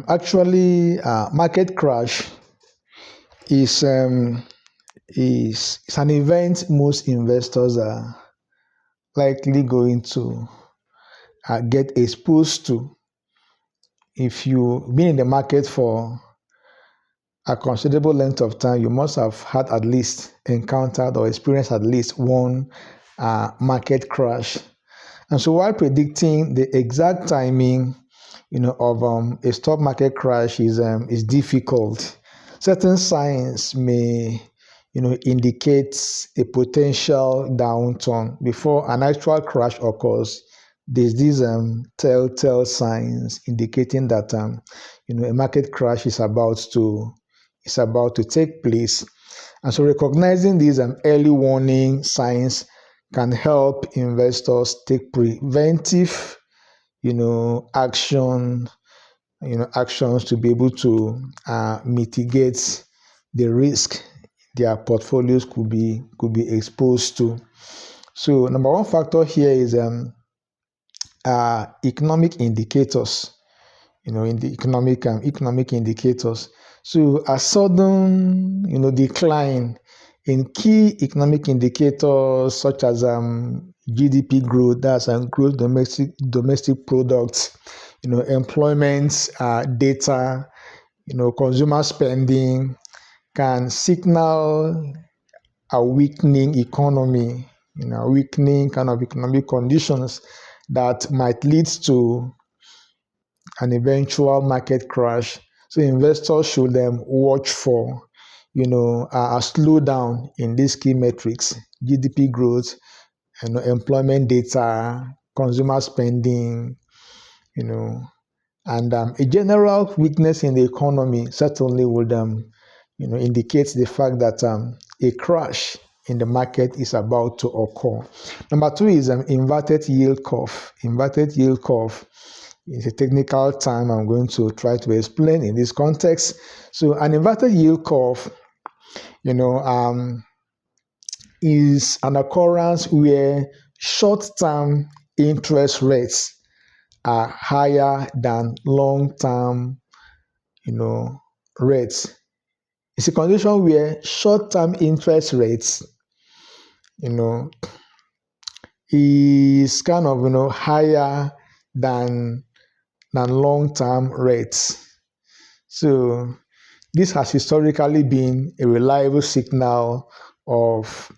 Actually, market crash is is an event most investors are likely going to get exposed to. If you've been in the market for a considerable length of time, you must have had at least encountered or experienced at least one market crash. And so while predicting the exact timing, of a stock market crash is difficult. Certain signs may, indicate a potential downturn before an actual crash occurs. There's these telltale signs indicating that a market crash is about to take place. And so recognizing these early warning signs can help investors take preventive, action, actions to be able to mitigate the risk their portfolios could be exposed to. So number one factor here is economic indicators. In the economic indicators. So a sudden, decline in key economic indicators such as GDP growth, that's gross domestic products, employment data, consumer spending can signal a weakening economy, weakening kind of economic conditions that might lead to an eventual market crash. So investors should watch for, a slowdown in these key metrics: GDP growth, employment data, consumer spending, and a general weakness in the economy certainly would, indicate the fact that a crash in the market is about to occur. Number two is inverted yield curve. Inverted yield curve is a technical term I'm going to try to explain in this context. So an inverted yield curve, is an occurrence where short-term interest rates are higher than long-term, rates. It's a condition where short-term interest rates, is kind of, higher than long-term rates. So this has historically been a reliable signal of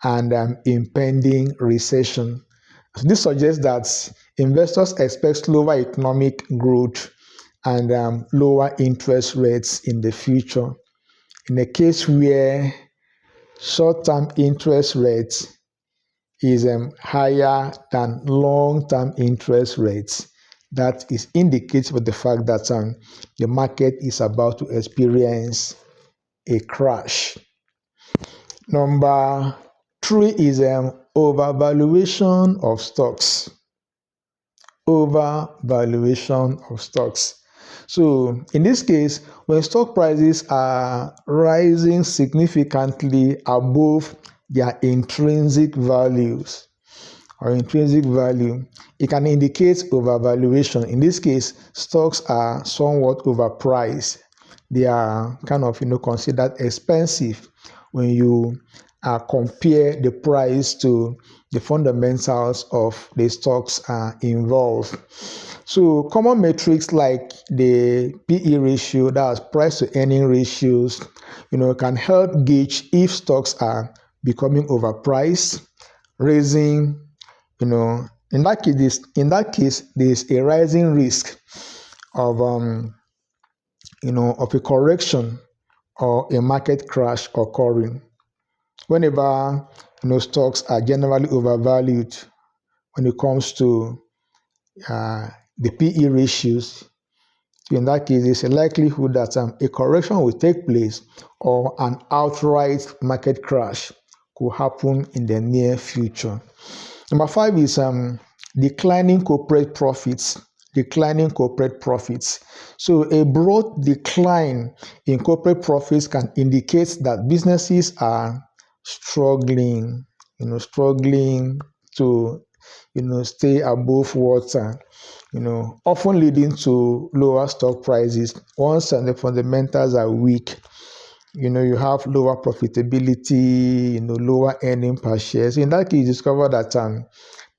an impending recession. So this suggests that investors expect slower economic growth and lower interest rates in the future. In a case where short-term interest rates is higher than long-term interest rates, that is indicates with the fact that the market is about to experience a crash. Number three is overvaluation of stocks. Overvaluation of stocks. So in this case, when stock prices are rising significantly above their intrinsic values or intrinsic value, it can indicate overvaluation. In this case, stocks are somewhat overpriced. They are kind of, considered expensive when you compare the price to the fundamentals of the stocks involved. So common metrics like the PE ratio, that's price to earning ratios, can help gauge if stocks are becoming overpriced, raising, in that case, there's a rising risk of, of a correction or a market crash occurring. Whenever, stocks are generally overvalued when it comes to the PE ratios, in that case, there's a likelihood that a correction will take place or an outright market crash could happen in the near future. Number five is declining corporate profits. Declining corporate profits. So a broad decline in corporate profits can indicate that businesses are struggling, struggling to stay above water, often leading to lower stock prices. Once the fundamentals are weak, you have lower profitability, lower earning per share. So in that case, you discover that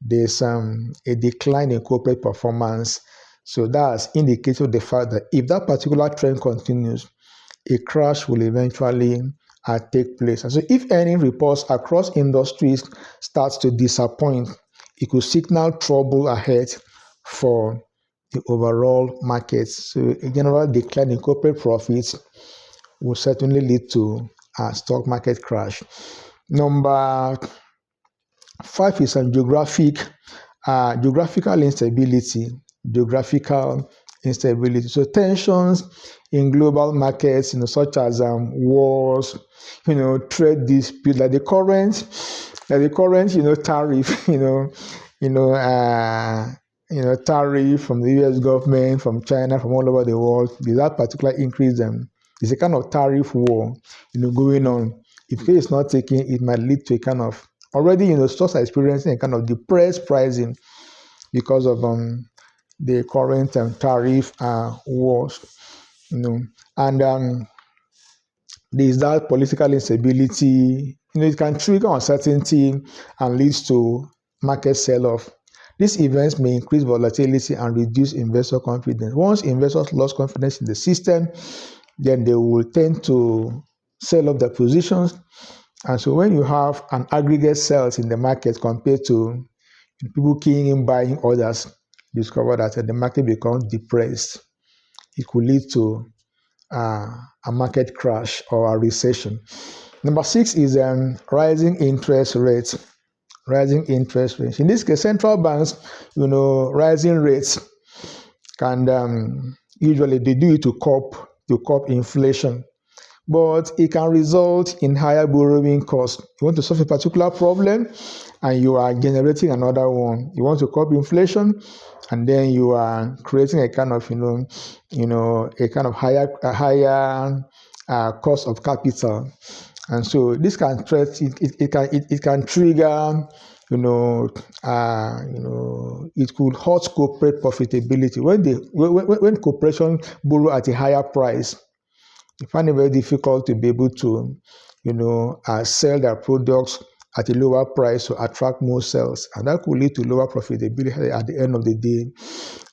there's a decline in corporate performance. So that's indicative of the fact that if that particular trend continues, a crash will eventually take place. And so if earning reports across industries starts to disappoint, it could signal trouble ahead for the overall market. So a general decline in corporate profits will certainly lead to a stock market crash. Number 5 is geographical instability. Geographical instability. So tensions in global markets, such as wars, trade disputes, like the current, tariff, tariff from the U.S. government, from China, from all over the world. That particular increase there's a kind of tariff war, going on. If care is not taken, it might lead to a kind of already, stocks are experiencing a kind of depressed pricing because of the current tariff wars, and there's that political instability. It can trigger uncertainty and leads to market sell-off. These events may increase volatility and reduce investor confidence. Once investors lost confidence in the system, then they will tend to sell off their positions. And so when you have an aggregate sales in the market compared to people keying in buying orders, discover that the market becomes depressed. It could lead to a market crash or a recession. Number 6 is rising interest rates. Rising interest rates. In this case, central banks, rising rates can usually they do it to curb inflation, but it can result in higher borrowing costs. You want to solve a particular problem, and you are generating another one. You want to curb inflation, and then you are creating a kind of higher cost of capital. And so this can it can trigger it could hurt corporate profitability when corporations borrow at a higher price. You find it very difficult to be able to sell their products at a lower price to attract more sales, and that could lead to lower profitability at the end of the day.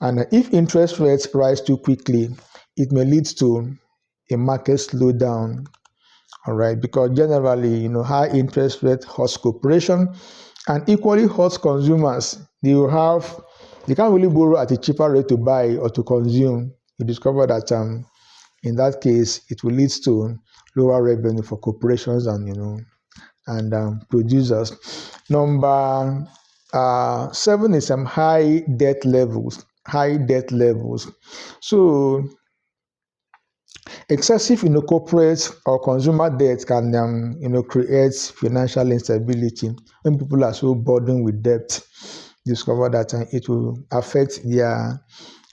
And if interest rates rise too quickly, it may lead to a market slowdown. All right, because generally, high interest rate hurts corporation and equally hurts consumers. They can't really borrow at a cheaper rate to buy or to consume. You discover that in that case, it will lead to lower revenue for corporations and producers. Number 7 is high debt levels. High debt levels. So excessive, corporate or consumer debt can, create financial instability. When people are so burdened with debt, discover that it will affect their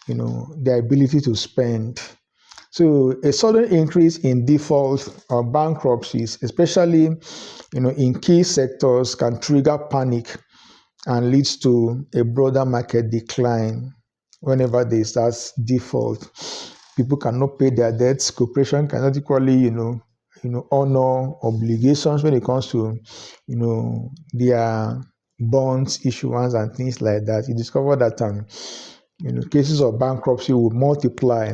ability to spend. So a sudden increase in defaults or bankruptcies, especially, in key sectors, can trigger panic and leads to a broader market decline. Whenever they start default, people cannot pay their debts. Corporation cannot equally, honor obligations when it comes to, their bonds issuance and things like that. You discover that, cases of bankruptcy will multiply,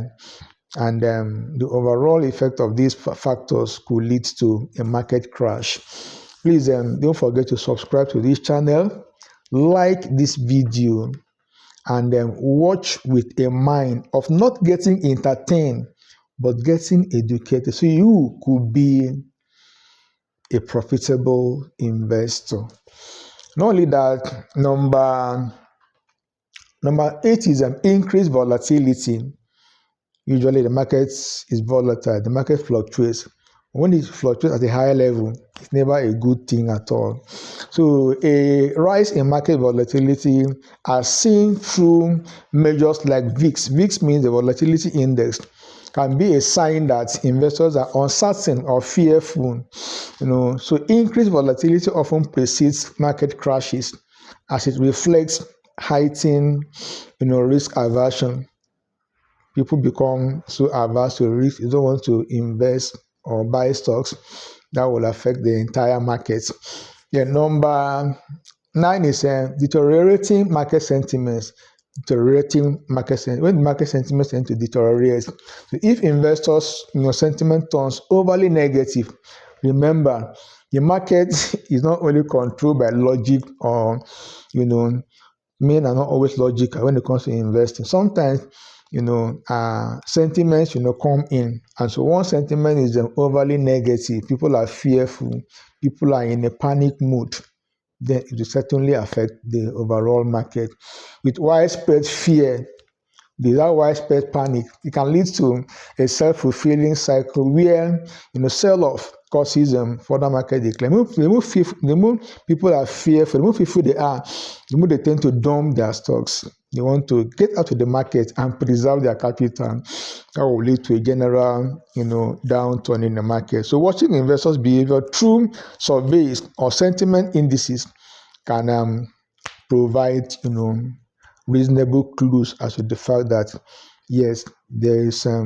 and the overall effect of these factors could lead to a market crash. Please don't forget to subscribe to this channel, like this video, and watch with a mind of not getting entertained, but getting educated, so you could be a profitable investor. Not only that, number 8 is increased volatility. Usually the market is volatile, the market fluctuates. When it fluctuates at a higher level, it's never a good thing at all. So a rise in market volatility as seen through measures like VIX. VIX means the volatility index, can be a sign that investors are uncertain or fearful. So increased volatility often precedes market crashes. as it reflects heightened, risk aversion. People become so averse to risk, they don't want to invest or buy stocks that will affect the entire market. The number 9 is deteriorating market sentiments. Deteriorating market sentiment. When market sentiments tend to deteriorate, so if investors, sentiment turns overly negative, remember the market is not only controlled by logic or, men are not always logical when it comes to investing. Sometimes, sentiments, come in. And so once sentiment is overly negative, people are fearful, people are in a panic mood, then it will certainly affect the overall market. With widespread fear, without widespread panic, it can lead to a self-fulfilling cycle where sell-off causes further market decline. The more people are fearful, the more fearful they are, the more they tend to dump their stocks. They want to get out of the market and preserve their capital. That will lead to a general, downturn in the market. So watching investors' behavior through surveys or sentiment indices can provide, reasonable clues as to the fact that yes, there is a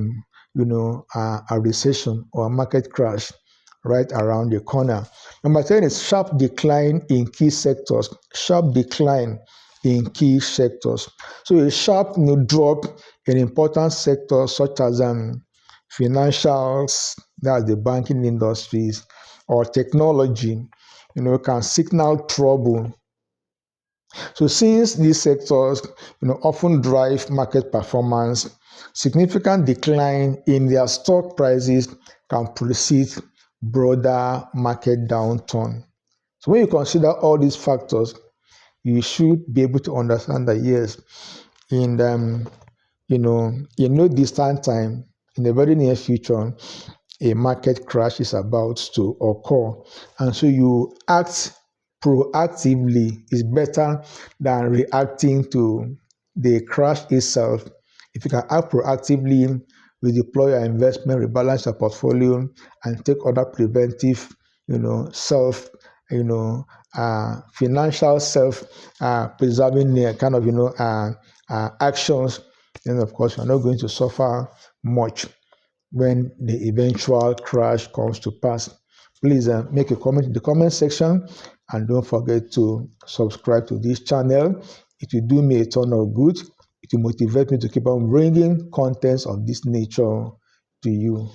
recession or a market crash right around the corner. Number 10 is sharp decline in key sectors. Sharp decline in key sectors. So a sharp drop in important sectors such as financials, that's the banking industries, or technology, can signal trouble. So since these sectors often drive market performance, significant decline in their stock prices can precede broader market downturn. So when you consider all these factors, you should be able to understand that yes, in in no distant time, in the very near future, a market crash is about to occur. And so you act proactively is better than reacting to the crash itself. If you can act proactively, redeploy your investment, rebalance your portfolio, and take other preventive, self, financial self preserving kind of, actions, then of course you're not going to suffer much when the eventual crash comes to pass. Please make a comment in the comment section, and don't forget to subscribe to this channel. It will do me a ton of good. It will motivate me to keep on bringing contents of this nature to you.